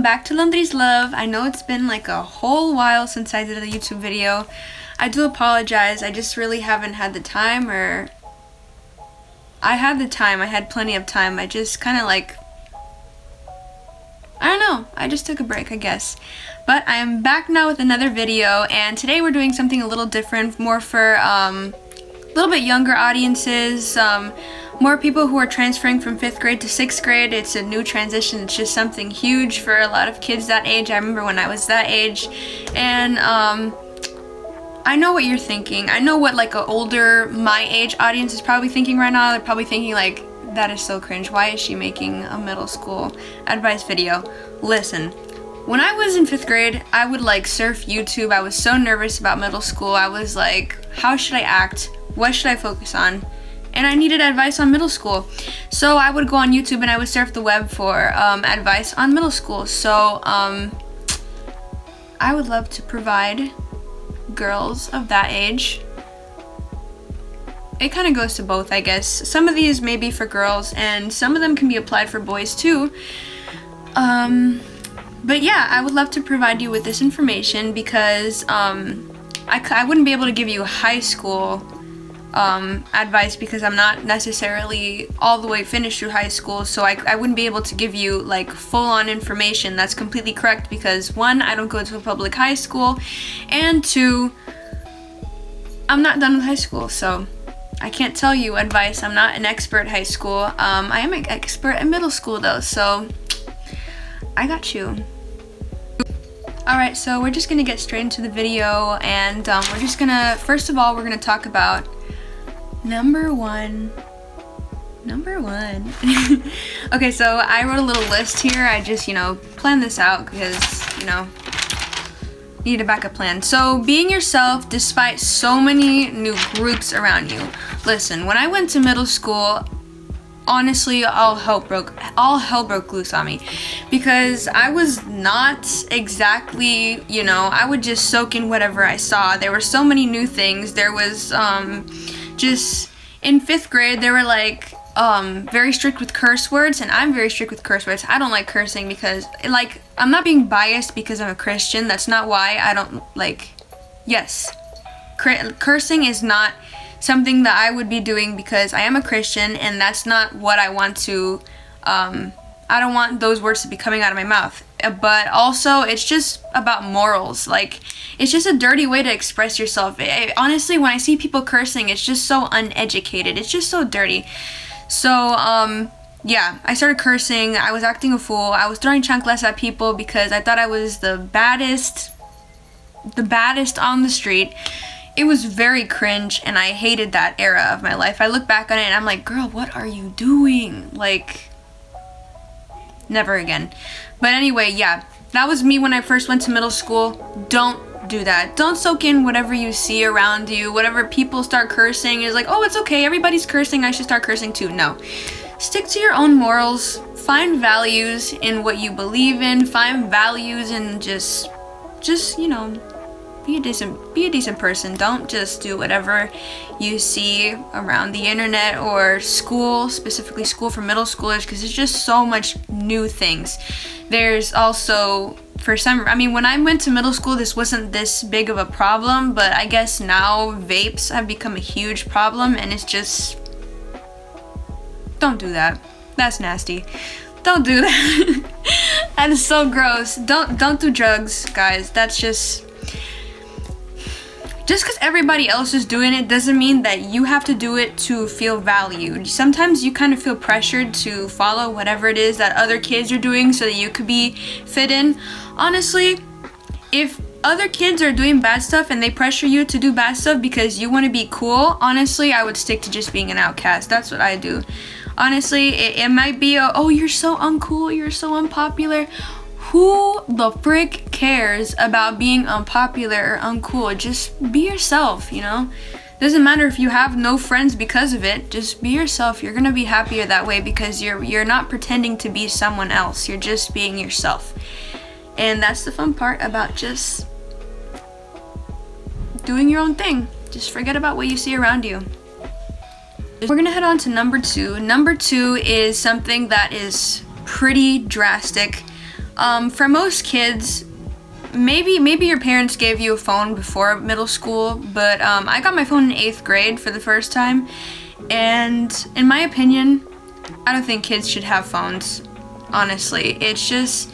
back to Londri's Love. I know it's been like a whole while since I did a YouTube video. I do apologize, I just really haven't had the time, or I had the time, I had plenty of time. I just kind of like, I don't know, I just took a break, I guess. But I am back now with another video, and today we're doing something a little different, more for a little bit younger audiences, more people who are transferring from 5th grade to 6th grade. It's a new transition. It's just something huge for a lot of kids that age. I remember when I was that age, and I know what you're thinking. I know what like an older, my age audience is probably thinking right now. They're probably thinking like, that is so cringe. Why is she making a middle school advice video? Listen, when I was in 5th grade, I would like surf YouTube. I was so nervous about middle school. I was like, how should I act? What should I focus on? And I needed advice on middle school. So I would go on YouTube and I would surf the web for advice on middle school. So I would love to provide girls of that age. It kind of goes to both, I guess. Some of these may be for girls and some of them can be applied for boys too. But yeah, I would love to provide you with this information because I wouldn't be able to give you high school advice because I'm not necessarily all the way finished through high school, so I wouldn't be able to give you like full-on information that's completely correct because 1, I don't go to a public high school, and 2, I'm not done with high school, so I can't tell you advice. I'm not an expert at high school. I am an expert at middle school though, so I got you. Alright, so we're just gonna get straight into the video, and we're just gonna, first of all, we're gonna talk about Number one. Okay, so I wrote a little list here. I just, planned this out because, need a backup plan. So, being yourself despite so many new groups around you. Listen, when I went to middle school, honestly, all hell broke loose on me because I was not exactly, I would just soak in whatever I saw. There were so many new things. There was, just in 5th grade, they were like very strict with curse words, and I'm very strict with curse words. I don't like cursing because, like, I'm not being biased because I'm a Christian. That's not why I don't like. Yes, cursing is not something that I would be doing because I am a Christian, and that's not what I want to. I don't want those words to be coming out of my mouth. But also, it's just about morals. Like, it's just a dirty way to express yourself. Honestly, when I see people cursing, it's just so uneducated. It's just so dirty. So, yeah, I started cursing. I was acting a fool. I was throwing chanclas at people because I thought I was the baddest on the street. It was very cringe, and I hated that era of my life. I look back on it, and I'm like, girl, what are you doing? Like, never again. But anyway, yeah, that was me when I first went to middle school. Don't do that. Don't soak in whatever you see around you. Whatever people start cursing is like, oh, it's okay, everybody's cursing, I should start cursing too. No. Stick to your own morals. Find values in what you believe in. Find values in just be a decent person. Don't just do whatever you see around the internet or school, specifically school for middle schoolers, because there's just so much new things. There's also, when I went to middle school, this wasn't this big of a problem, but I guess now vapes have become a huge problem, and it's just, don't do that. That's nasty. Don't do that. That is so gross. Don't do drugs, guys. That's just because everybody else is doing it doesn't mean that you have to do it to feel valued. Sometimes you kind of feel pressured to follow whatever it is that other kids are doing so that you could be fit in. Honestly, if other kids are doing bad stuff and they pressure you to do bad stuff because you want to be cool, honestly, I would stick to just being an outcast. That's what I do. Honestly, it might be oh, you're so uncool, you're so unpopular. Who the frick cares about being unpopular or uncool? Just be yourself, Doesn't matter if you have no friends because of it. Just be yourself. You're gonna be happier that way because you're not pretending to be someone else. You're just being yourself. And that's the fun part about just doing your own thing. Just forget about what you see around you. We're gonna head on to number 2. Number 2 is something that is pretty drastic. For most kids, maybe your parents gave you a phone before middle school, but I got my phone in 8th grade for the first time, and in my opinion, I don't think kids should have phones. Honestly, it's just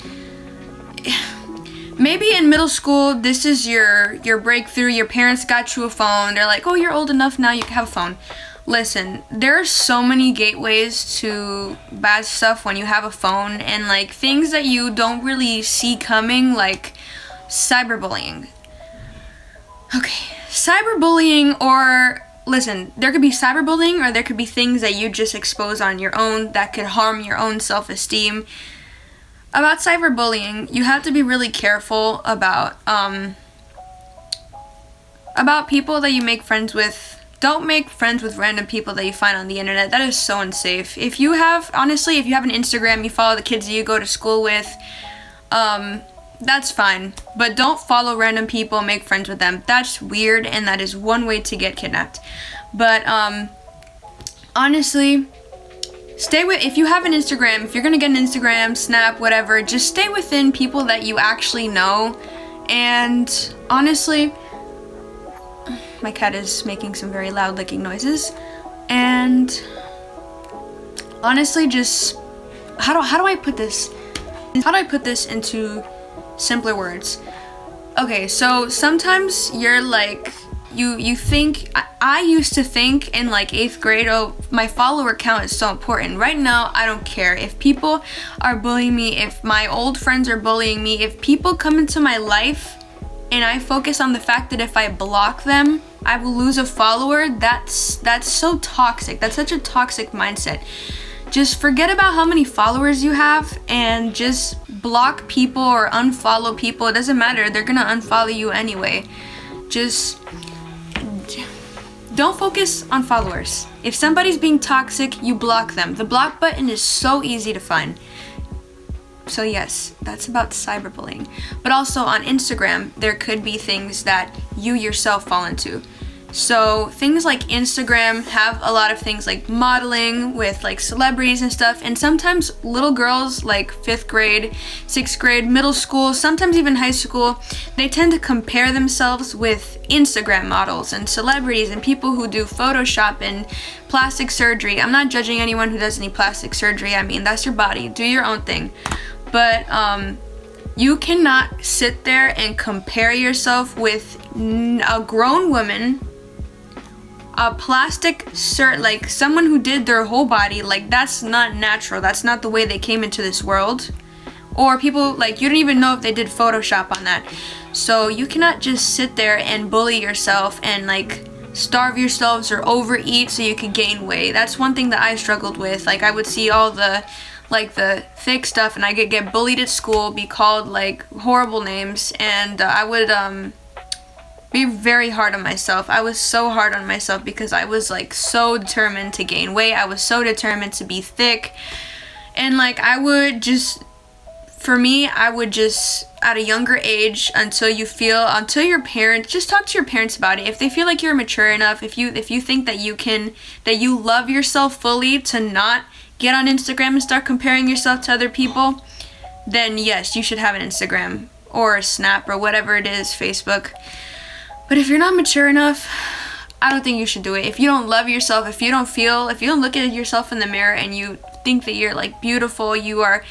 maybe in middle school this is your breakthrough. Your parents got you a phone. They're like, oh, you're old enough now, you can have a phone. Listen, there are so many gateways to bad stuff when you have a phone, and like things that you don't really see coming, like cyberbullying. Okay, cyberbullying, or listen, there could be cyberbullying, or there could be things that you just expose on your own that could harm your own self-esteem. About cyberbullying, you have to be really careful about people that you make friends with. Don't make friends with random people that you find on the internet. That is so unsafe. If you have an Instagram, you follow the kids that you go to school with, that's fine. But don't follow random people, make friends with them. That's weird, and that is one way to get kidnapped. But honestly, if you have an Instagram, if you're gonna get an Instagram, Snap, whatever, just stay within people that you actually know. And honestly, my cat is making some very loud licking noises. And honestly, just how do I put this? How do I put this into simpler words? Okay, so sometimes you're like, you think, I used to think in like 8th grade, oh, my follower count is so important. Right now, I don't care. If people are bullying me, if my old friends are bullying me, if people come into my life and I focus on the fact that if I block them, I will lose a follower, that's so toxic. That's such a toxic mindset. Just forget about how many followers you have and just block people or unfollow people. It doesn't matter. They're gonna unfollow you anyway. Just don't focus on followers. If somebody's being toxic, you block them. The block button is so easy to find. So yes, that's about cyberbullying. But also on Instagram, there could be things that you yourself fall into. So things like Instagram have a lot of things like modeling with like celebrities and stuff, and sometimes little girls like 5th grade, 6th grade, middle school, sometimes even high school, they tend to compare themselves with Instagram models and celebrities and people who do Photoshop and plastic surgery. I'm not judging anyone who does any plastic surgery. I mean, that's your body. Do your own thing. But you cannot sit there and compare yourself with a grown woman, a plastic like someone who did their whole body. Like, that's not natural. That's not the way they came into this world. Or people, like, you don't even know if they did Photoshop on that. So you cannot just sit there and bully yourself and like starve yourselves or overeat so you could gain weight. That's one thing that I struggled with. Like, I would see all the thick stuff, and I could get bullied at school, be called like horrible names, and I would be very hard on myself. I was so hard on myself because I was like so determined to gain weight. I was so determined to be thick, and like I would just at a younger age, until your parents, just talk to your parents about it. If they feel like you're mature enough, if you think that you love yourself fully to not get on Instagram and start comparing yourself to other people, then yes, you should have an Instagram or a Snap or whatever it is, Facebook. But if you're not mature enough, I don't think you should do it. If you don't love yourself, if you don't look at yourself in the mirror and you think that you're like beautiful, you're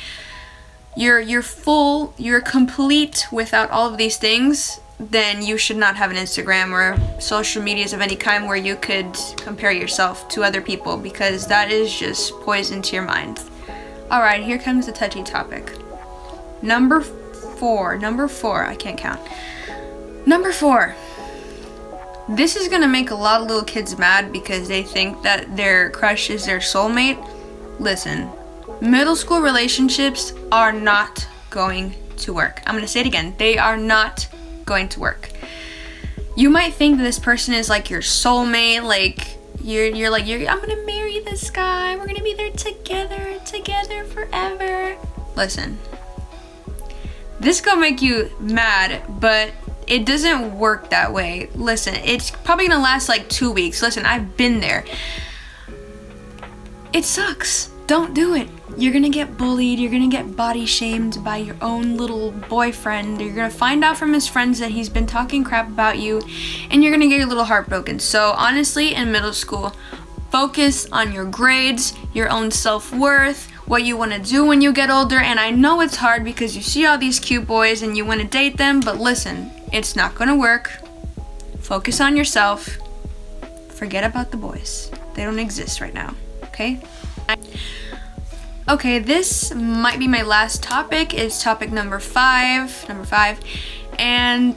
full, you're complete without all of these things, then you should not have an Instagram or social medias of any kind where you could compare yourself to other people, because that is just poison to your mind. Alright, here comes the touchy topic. Number four, I can't count. Number 4. This is gonna make a lot of little kids mad because they think that their crush is their soulmate. Listen, middle school relationships are not going to work. I'm gonna say it again. They are not going to work. You might think that this person is like your soulmate, like I'm gonna marry this guy, we're gonna be there together forever. Listen, this gonna make you mad, but it doesn't work that way. Listen, it's probably gonna last like 2 weeks. Listen, I've been there. It sucks. don't do it. You're gonna get bullied, you're gonna get body shamed by your own little boyfriend, you're gonna find out from his friends that he's been talking crap about you, and you're gonna get your little heart broken. So honestly, in middle school, focus on your grades, your own self-worth, what you want to do when you get older. And I know it's hard because you see all these cute boys and you want to date them, but listen, it's not gonna work. Focus on yourself. Forget about the boys. They don't exist right now, okay? Okay, this might be my last topic. It's topic number five. And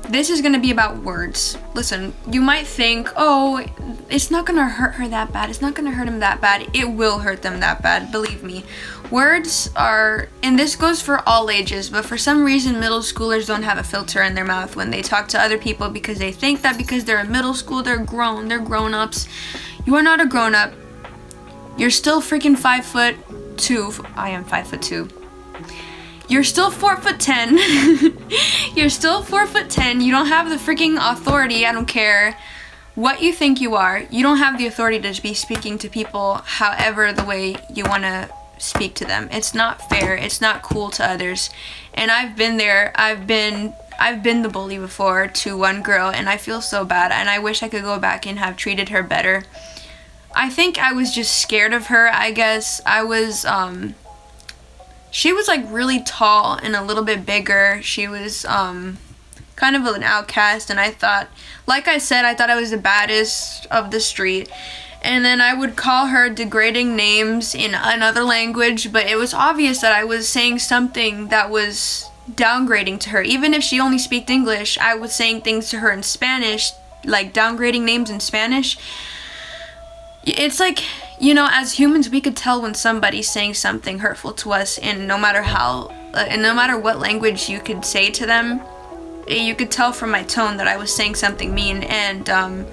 this is gonna be about words. Listen, you might think, oh, it's not gonna hurt her that bad. It's not gonna hurt him that bad. It will hurt them that bad, believe me. Words are, and this goes for all ages, but for some reason middle schoolers don't have a filter in their mouth when they talk to other people because they think that because they're in middle school, they're grown-ups. You are not a grown-up. You're still freaking 5'2". I am 5'2". You're still 4'10". You're still 4'10". You don't have the freaking authority. I don't care what you think you are. You don't have the authority to be speaking to people however the way you want to speak to them. It's not fair. It's not cool to others. And I've been there. I've been the bully before to one girl, and I feel so bad, and I wish I could go back and have treated her better. I think I was just scared of her, I guess. She was like really tall and a little bit bigger. She was kind of an outcast, and I thought, like I said, I thought I was the baddest of the street. And then I would call her degrading names in another language, but it was obvious that I was saying something that was downgrading to her. Even if she only spoke English, I was saying things to her in Spanish, like downgrading names in Spanish. It's like, you know, as humans, we could tell when somebody's saying something hurtful to us, and no matter what language you could say to them, you could tell from my tone that I was saying something mean. And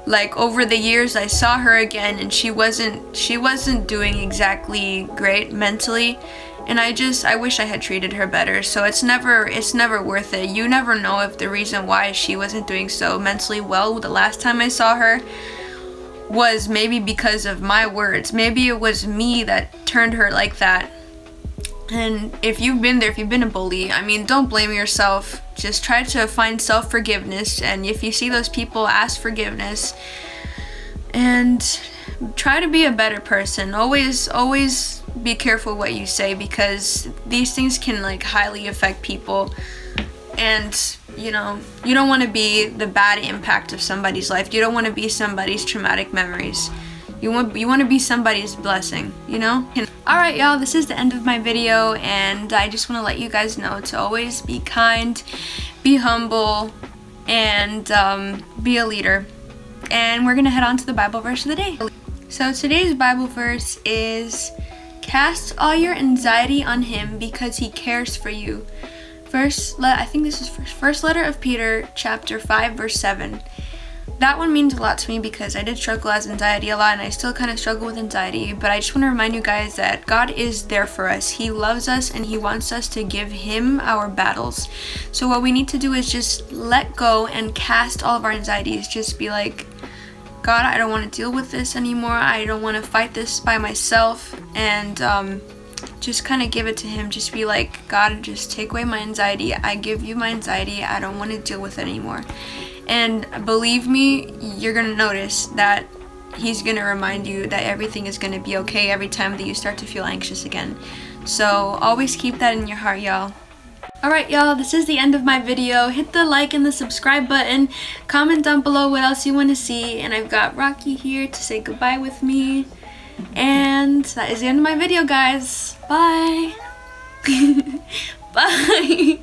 like over the years, I saw her again, and she wasn't doing exactly great mentally, and I wish I had treated her better. So it's never worth it. You never know if the reason why she wasn't doing so mentally well the last time I saw her was maybe because of my words. Maybe it was me that turned her like that. And if you've been there, if you've been a bully, I mean, don't blame yourself. Just try to find self-forgiveness, and if you see those people, ask forgiveness and try to be a better person. Always be careful what you say, because these things can like highly affect people, and you know, you don't want to be the bad impact of somebody's life. You don't want to be somebody's traumatic memories. You want to be somebody's blessing, you know? Alright, y'all, this is the end of my video, and I just want to let you guys know to always be kind, be humble, and be a leader. And we're going to head on to the Bible verse of the day. So today's Bible verse is, "Cast all your anxiety on him because he cares for you." I think this is first letter of Peter, chapter 5, verse 7. That one means a lot to me because I did struggle with anxiety a lot, and I still kind of struggle with anxiety, but I just want to remind you guys that God is there for us. He loves us, and he wants us to give him our battles. So what we need to do is just let go and cast all of our anxieties. Just be like, God, I don't want to deal with this anymore. I don't want to fight this by myself, and just kind of give it to him. Just be like, God, just take away my anxiety. I give you my anxiety. I don't want to deal with it anymore. And believe me, you're going to notice that he's going to remind you that everything is going to be okay every time that you start to feel anxious again. So always keep that in your heart, y'all. Alright, y'all, this is the end of my video. Hit the like and the subscribe button. Comment down below what else you want to see. And I've got Rocky here to say goodbye with me. And that is the end of my video, guys. Bye. Bye.